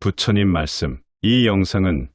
부처님 말씀. 이 영상은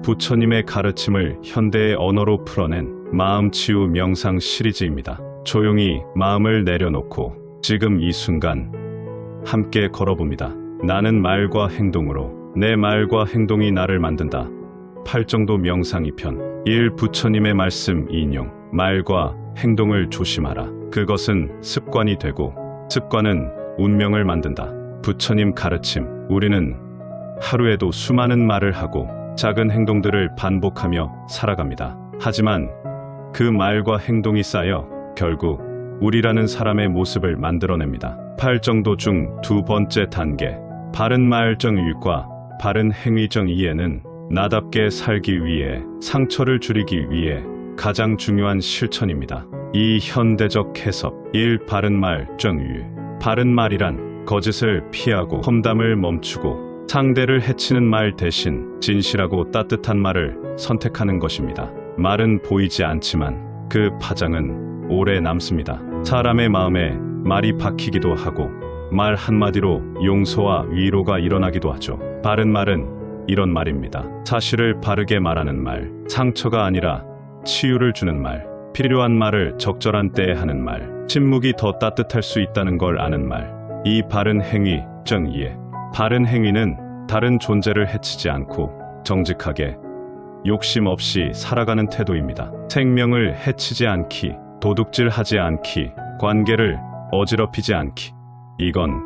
부처님의 가르침을 현대의 언어로 풀어낸 마음치유 명상 시리즈입니다. 조용히 마음을 내려놓고 지금 이 순간 함께 걸어봅니다. 나는 말과 행동으로, 내 말과 행동이 나를 만든다. 팔정도 명상 2편. 1. 부처님의 말씀 인용. 말과 행동을 조심하라. 그것은 습관이 되고 습관은 운명을 만든다. 부처님 가르침. 우리는 하루에도 수많은 말을 하고 작은 행동들을 반복하며 살아갑니다. 하지만 그 말과 행동이 쌓여 결국 우리라는 사람의 모습을 만들어냅니다. 팔정도 중 두 번째 단계. 바른 말 정의과 바른 행위 정의에는 나답게 살기 위해, 상처를 줄이기 위해 가장 중요한 실천입니다. 이 현대적 해석. 1. 바른 말 정의. 바른 말이란 거짓을 피하고 험담을 멈추고 상대를 해치는 말 대신 진실하고 따뜻한 말을 선택하는 것입니다. 말은 보이지 않지만 그 파장은 오래 남습니다. 사람의 마음에 말이 박히기도 하고 말 한마디로 용서와 위로가 일어나기도 하죠. 바른 말은 이런 말입니다. 사실을 바르게 말하는 말, 상처가 아니라 치유를 주는 말, 필요한 말을 적절한 때에 하는 말, 침묵이 더 따뜻할 수 있다는 걸 아는 말. 이 바른 행위 정의에, 바른 행위는 다른 존재를 해치지 않고 정직하게, 욕심 없이 살아가는 태도입니다. 생명을 해치지 않기, 도둑질하지 않기, 관계를 어지럽히지 않기. 이건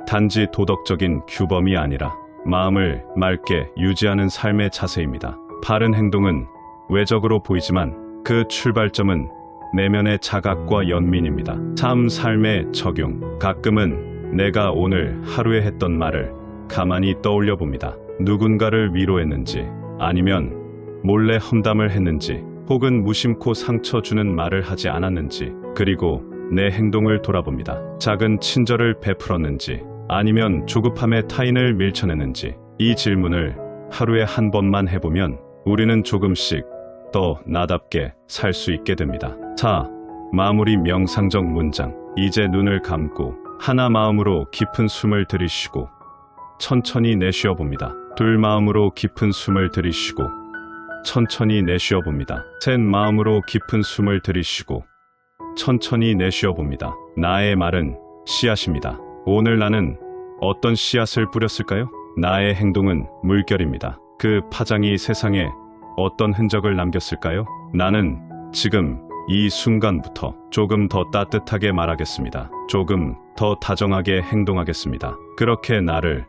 단지 도덕적인 규범이 아니라 마음을 맑게 유지하는 삶의 자세입니다. 바른 행동은 외적으로 보이지만 그 출발점은 내면의 자각과 연민입니다. 삶의 적용. 가끔은 내가 오늘 하루에 했던 말을 가만히 떠올려 봅니다. 누군가를 위로했는지, 아니면 몰래 험담을 했는지, 혹은 무심코 상처 주는 말을 하지 않았는지, 그리고 내 행동을 돌아봅니다. 작은 친절을 베풀었는지, 아니면 조급함에 타인을 밀쳐내는지. 이 질문을 하루에 한 번만 해보면 우리는 조금씩 더 나답게 살 수 있게 됩니다. 4. 마무리 명상적 문장. 이제 눈을 감고 하나 마음으로 깊은 숨을 들이쉬고 천천히 내쉬어 봅니다. 둘 마음으로 깊은 숨을 들이쉬고 천천히 내쉬어 봅니다. 셋 마음으로 깊은 숨을 들이쉬고 천천히 내쉬어 봅니다. 나의 말은 씨앗입니다. 오늘 나는 어떤 씨앗을 뿌렸을까요? 나의 행동은 물결입니다. 그 파장이 세상에 어떤 흔적을 남겼을까요? 나는 지금 이 순간부터 조금 더 따뜻하게 말하겠습니다. 조금 더 다정하게 행동하겠습니다. 그렇게 나를,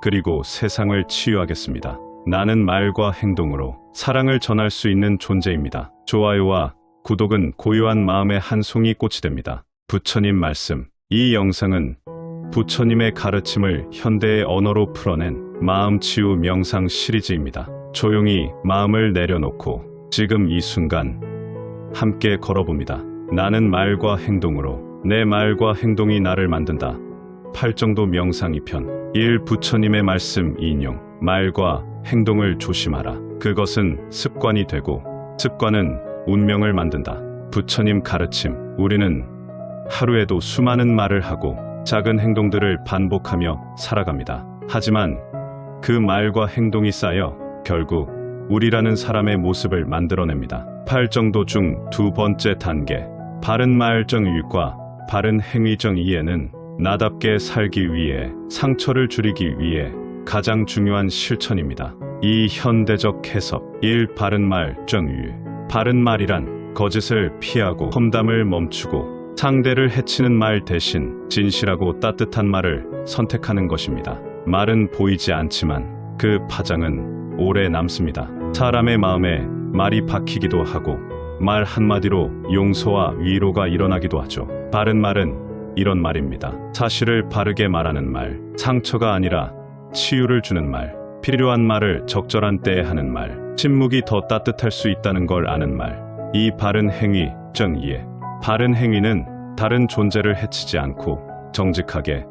그리고 세상을 치유하겠습니다. 나는 말과 행동으로 사랑을 전할 수 있는 존재입니다. 좋아요와 구독은 고요한 마음의 한 송이 꽃이 됩니다. 부처님 말씀. 이 영상은 부처님의 가르침을 현대의 언어로 풀어낸 마음치유 명상 시리즈입니다. 조용히 마음을 내려놓고 지금 이 순간 함께 걸어봅니다. 나는 말과 행동으로, 내 말과 행동이 나를 만든다. 팔정도 명상 2편. 1. 부처님의 말씀 인용. 말과 행동을 조심하라. 그것은 습관이 되고 습관은 운명을 만든다. 부처님 가르침. 우리는 하루에도 수많은 말을 하고 작은 행동들을 반복하며 살아갑니다. 하지만 그 말과 행동이 쌓여 결국 우리라는 사람의 모습을 만들어냅니다. 팔정도 중 두 번째 단계. 바른 말 정의과 바른 행위 정의에는 나답게 살기 위해, 상처를 줄이기 위해 가장 중요한 실천입니다. 이 현대적 해석. 1. 바른 말 정의. 바른 말이란 거짓을 피하고 험담을 멈추고 상대를 해치는 말 대신 진실하고 따뜻한 말을 선택하는 것입니다. 말은 보이지 않지만 그 파장은 오래 남습니다. 사람의 마음에 말이 박히기도 하고 말 한마디로 용서와 위로가 일어나기도 하죠. 바른 말은 이런 말입니다. 사실을 바르게 말하는 말, 상처가 아니라 치유를 주는 말, 필요한 말을 적절한 때에 하는 말, 침묵이 더 따뜻할 수 있다는 걸 아는 말. 이 바른 행위 정의에, 바른 행위는 다른 존재를 해치지 않고 정직하게,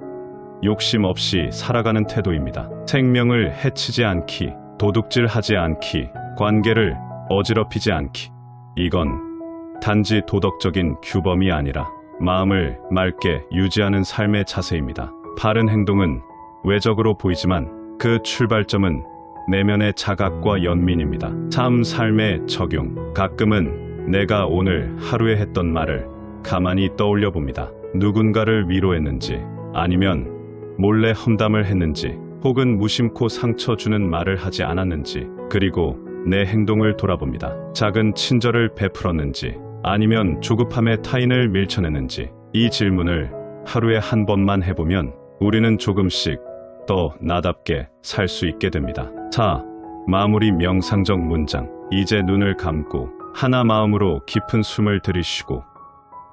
욕심 없이 살아가는 태도입니다. 생명을 해치지 않기, 도둑질하지 않기, 관계를 어지럽히지 않기. 이건 단지 도덕적인 규범이 아니라 마음을 맑게 유지하는 삶의 자세입니다. 바른 행동은 외적으로 보이지만 그 출발점은 내면의 자각과 연민입니다. 참 삶의 적용. 가끔은 내가 오늘 하루에 했던 말을 가만히 떠올려 봅니다. 누군가를 위로했는지, 아니면 몰래 험담을 했는지, 혹은 무심코 상처 주는 말을 하지 않았는지, 그리고 내 행동을 돌아봅니다. 작은 친절을 베풀었는지, 아니면 조급함에 타인을 밀쳐내는지. 이 질문을 하루에 한 번만 해보면 우리는 조금씩 더 나답게 살 수 있게 됩니다. 자, 마무리 명상적 문장. 이제 눈을 감고 하나 마음으로 깊은 숨을 들이쉬고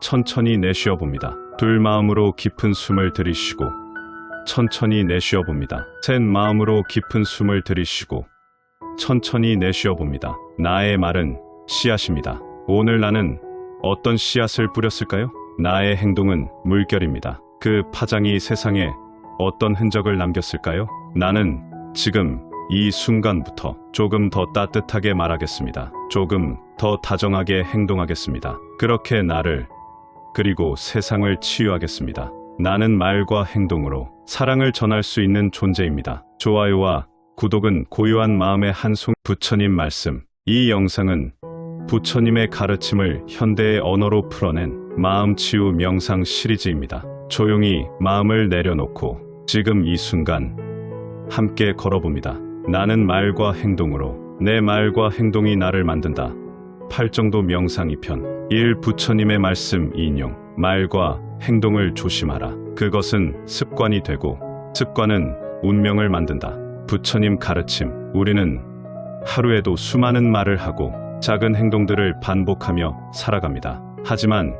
천천히 내쉬어 봅니다. 둘 마음으로 깊은 숨을 들이쉬고 천천히 내쉬어 봅니다. 셋 마음으로 깊은 숨을 들이쉬고 천천히 내쉬어 봅니다. 나의 말은 씨앗입니다. 오늘 나는 어떤 씨앗을 뿌렸을까요? 나의 행동은 물결입니다. 그 파장이 세상에 어떤 흔적을 남겼을까요? 나는 지금 이 순간부터 조금 더 따뜻하게 말하겠습니다. 조금 더 다정하게 행동하겠습니다. 그렇게 나를 그리고 세상을 치유하겠습니다. 나는 말과 행동으로 사랑을 전할 수 있는 존재입니다. 좋아요와 구독은 고요한 마음의 한 송. 부처님 말씀. 이 영상은 부처님의 가르침을 현대의 언어로 풀어낸 마음치유 명상 시리즈입니다. 조용히 마음을 내려놓고 지금 이 순간 함께 걸어봅니다. 나는 말과 행동으로, 내 말과 행동이 나를 만든다. 팔정도 명상 2편. 1. 부처님의 말씀 인용. 말과 행동을 조심하라. 그것은 습관이 되고 습관은 운명을 만든다. 부처님 가르침. 우리는 하루에도 수많은 말을 하고 작은 행동들을 반복하며 살아갑니다. 하지만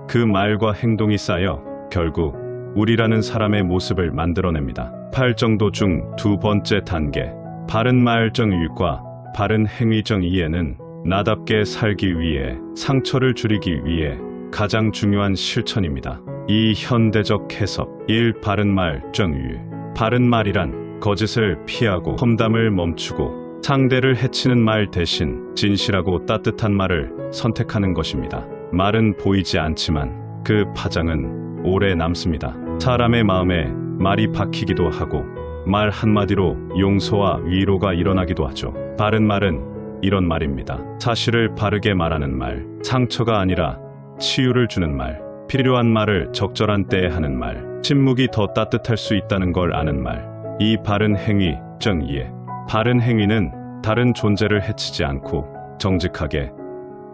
그 말과 행동이 쌓여 결국 우리라는 사람의 모습을 만들어냅니다. 팔정도 중 두 번째 단계. 바른 말 정의과 바른 행위 정의에는 나답게 살기 위해, 상처를 줄이기 위해 가장 중요한 실천입니다. 이 현대적 해석. 1. 바른 말 정의. 바른 말이란 거짓을 피하고 험담을 멈추고 상대를 해치는 말 대신 진실하고 따뜻한 말을 선택하는 것입니다. 말은 보이지 않지만 그 파장은 오래 남습니다. 사람의 마음에 말이 박히기도 하고 말 한마디로 용서와 위로가 일어나기도 하죠. 바른 말은 이런 말입니다. 사실을 바르게 말하는 말, 상처가 아니라 치유를 주는 말, 필요한 말을 적절한 때에 하는 말, 침묵이 더 따뜻할 수 있다는 걸 아는 말. 이 바른 행위, 정의에. 바른 행위는 다른 존재를 해치지 않고 정직하게,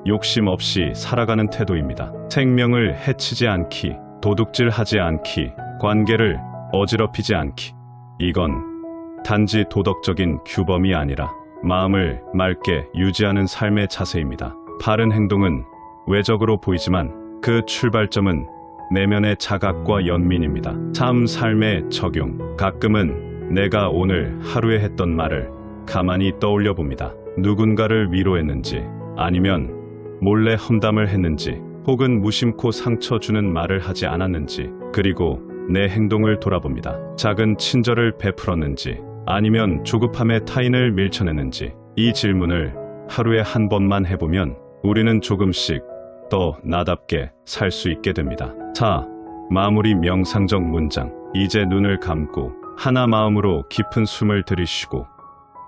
욕심 없이 살아가는 태도입니다. 생명을 해치지 않기, 도둑질하지 않기, 관계를 어지럽히지 않기. 이건 단지 도덕적인 규범이 아니라 마음을 맑게 유지하는 삶의 자세입니다. 바른 행동은 외적으로 보이지만 그 출발점은 내면의 자각과 연민입니다. 참 삶의 적용. 가끔은 내가 오늘 하루에 했던 말을 가만히 떠올려 봅니다. 누군가를 위로했는지, 아니면 몰래 험담을 했는지, 혹은 무심코 상처 주는 말을 하지 않았는지, 그리고 내 행동을 돌아봅니다. 작은 친절을 베풀었는지, 아니면 조급함에 타인을 밀쳐내는지. 이 질문을 하루에 한 번만 해보면 우리는 조금씩 더 나답게 살 수 있게 됩니다. 자, 마무리 명상적 문장. 이제 눈을 감고 하나 마음으로 깊은 숨을 들이쉬고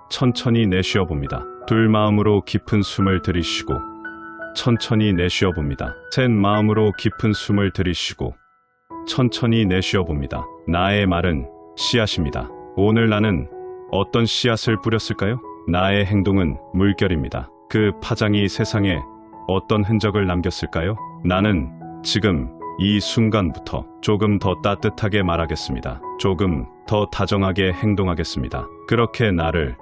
천천히 내쉬어 봅니다. 둘 마음으로 깊은 숨을 들이쉬고 천천히 내쉬어 봅니다. 셋 마음으로 깊은 숨을 들이쉬고 천천히 내쉬어 봅니다. 나의 말은 씨앗입니다. 오늘 나는 어떤 씨앗을 뿌렸을까요? 나의 행동은 물결입니다. 그 파장이 세상에 어떤 흔적을 남겼을까요? 나는 지금 이 순간부터 조금 더 따뜻하게 말하겠습니다. 조금 더 다정하게 행동하겠습니다. 그렇게 나를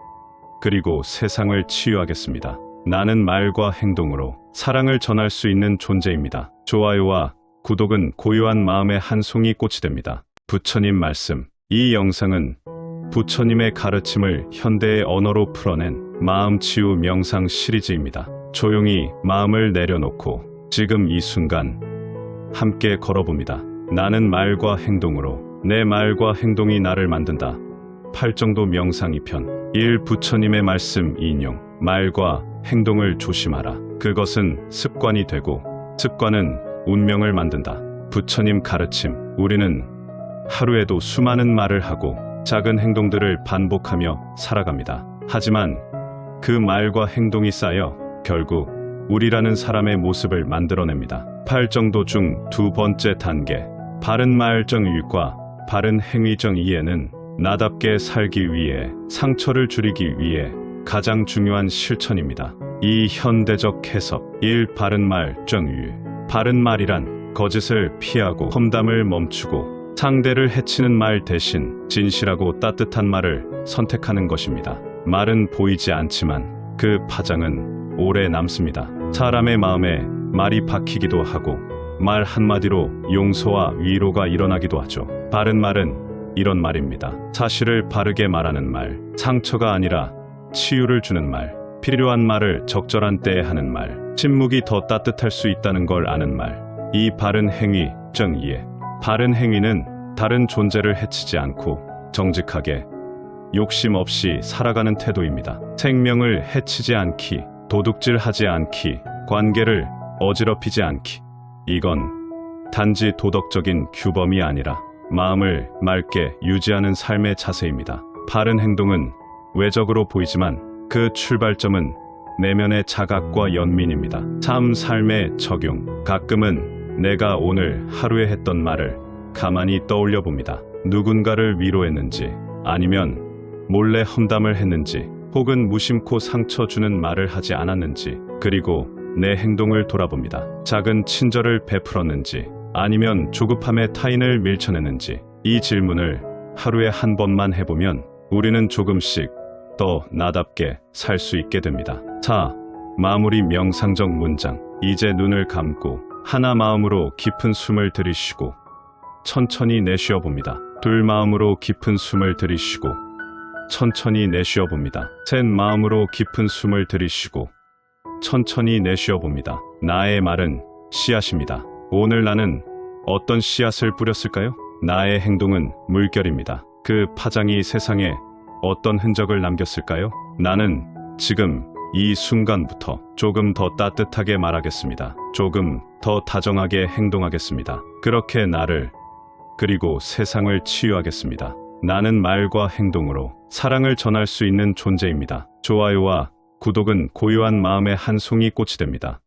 그리고 세상을 치유하겠습니다. 나는 말과 행동으로 사랑을 전할 수 있는 존재입니다. 좋아요와 구독은 고요한 마음의 한 송이 꽃이 됩니다. 부처님 말씀. 이 영상은 부처님의 가르침을 현대의 언어로 풀어낸 마음치유 명상 시리즈입니다. 조용히 마음을 내려놓고 지금 이 순간 함께 걸어봅니다. 나는 말과 행동으로, 내 말과 행동이 나를 만든다. 팔정도 명상 2편. 1. 부처님의 말씀 인용. 말과 행동을 조심하라. 그것은 습관이 되고 습관은 운명을 만든다. 부처님 가르침. 우리는 하루에도 수많은 말을 하고 작은 행동들을 반복하며 살아갑니다. 하지만 그 말과 행동이 쌓여 결국 우리라는 사람의 모습을 만들어냅니다. 팔정도 중 두 번째 단계, 바른 말 정의과 바른 행위 정의에는 나답게 살기 위해, 상처를 줄이기 위해 가장 중요한 실천입니다. 이 현대적 해석 1. 바른 말 정의. 바른 말이란 거짓을 피하고 험담을 멈추고 상대를 해치는 말 대신 진실하고 따뜻한 말을 선택하는 것입니다. 말은 보이지 않지만 그 파장은 오래 남습니다. 사람의 마음에 말이 박히기도 하고 말 한마디로 용서와 위로가 일어나기도 하죠. 바른 말은 이런 말입니다. 사실을 바르게 말하는 말, 상처가 아니라 치유를 주는 말, 필요한 말을 적절한 때에 하는 말, 침묵이 더 따뜻할 수 있다는 걸 아는 말. 이 바른 행위 정의에, 바른 행위는 다른 존재를 해치지 않고 정직하게 욕심 없이 살아가는 태도입니다. 생명을 해치지 않기, 도둑질하지 않기, 관계를 어지럽히지 않기. 이건 단지 도덕적인 규범이 아니라 마음을 맑게 유지하는 삶의 자세입니다. 바른 행동은 외적으로 보이지만 그 출발점은 내면의 자각과 연민입니다. 삶의 적용. 가끔은 내가 오늘 하루에 했던 말을 가만히 떠올려 봅니다. 누군가를 위로했는지, 아니면 몰래 험담을 했는지, 혹은 무심코 상처 주는 말을 하지 않았는지, 그리고 내 행동을 돌아봅니다. 작은 친절을 베풀었는지, 아니면 조급함에 타인을 밀쳐내는지. 이 질문을 하루에 한 번만 해보면 우리는 조금씩 더 나답게 살 수 있게 됩니다. 4. 마무리 명상적 문장. 이제 눈을 감고 하나 마음으로 깊은 숨을 들이쉬고 천천히 내쉬어 봅니다. 둘 마음으로 깊은 숨을 들이쉬고 천천히 내쉬어 봅니다. 셋 마음으로 깊은 숨을 들이쉬고 천천히 내쉬어 봅니다. 나의 말은 씨앗입니다. 오늘 나는 어떤 씨앗을 뿌렸을까요? 나의 행동은 물결입니다. 그 파장이 세상에 어떤 흔적을 남겼을까요? 나는 지금 이 순간부터 조금 더 따뜻하게 말하겠습니다. 조금 더 다정하게 행동하겠습니다. 그렇게 나를, 그리고 세상을 치유하겠습니다. 나는 말과 행동으로 사랑을 전할 수 있는 존재입니다. 좋아요와 구독은 고요한 마음의 한 송이 꽃이 됩니다.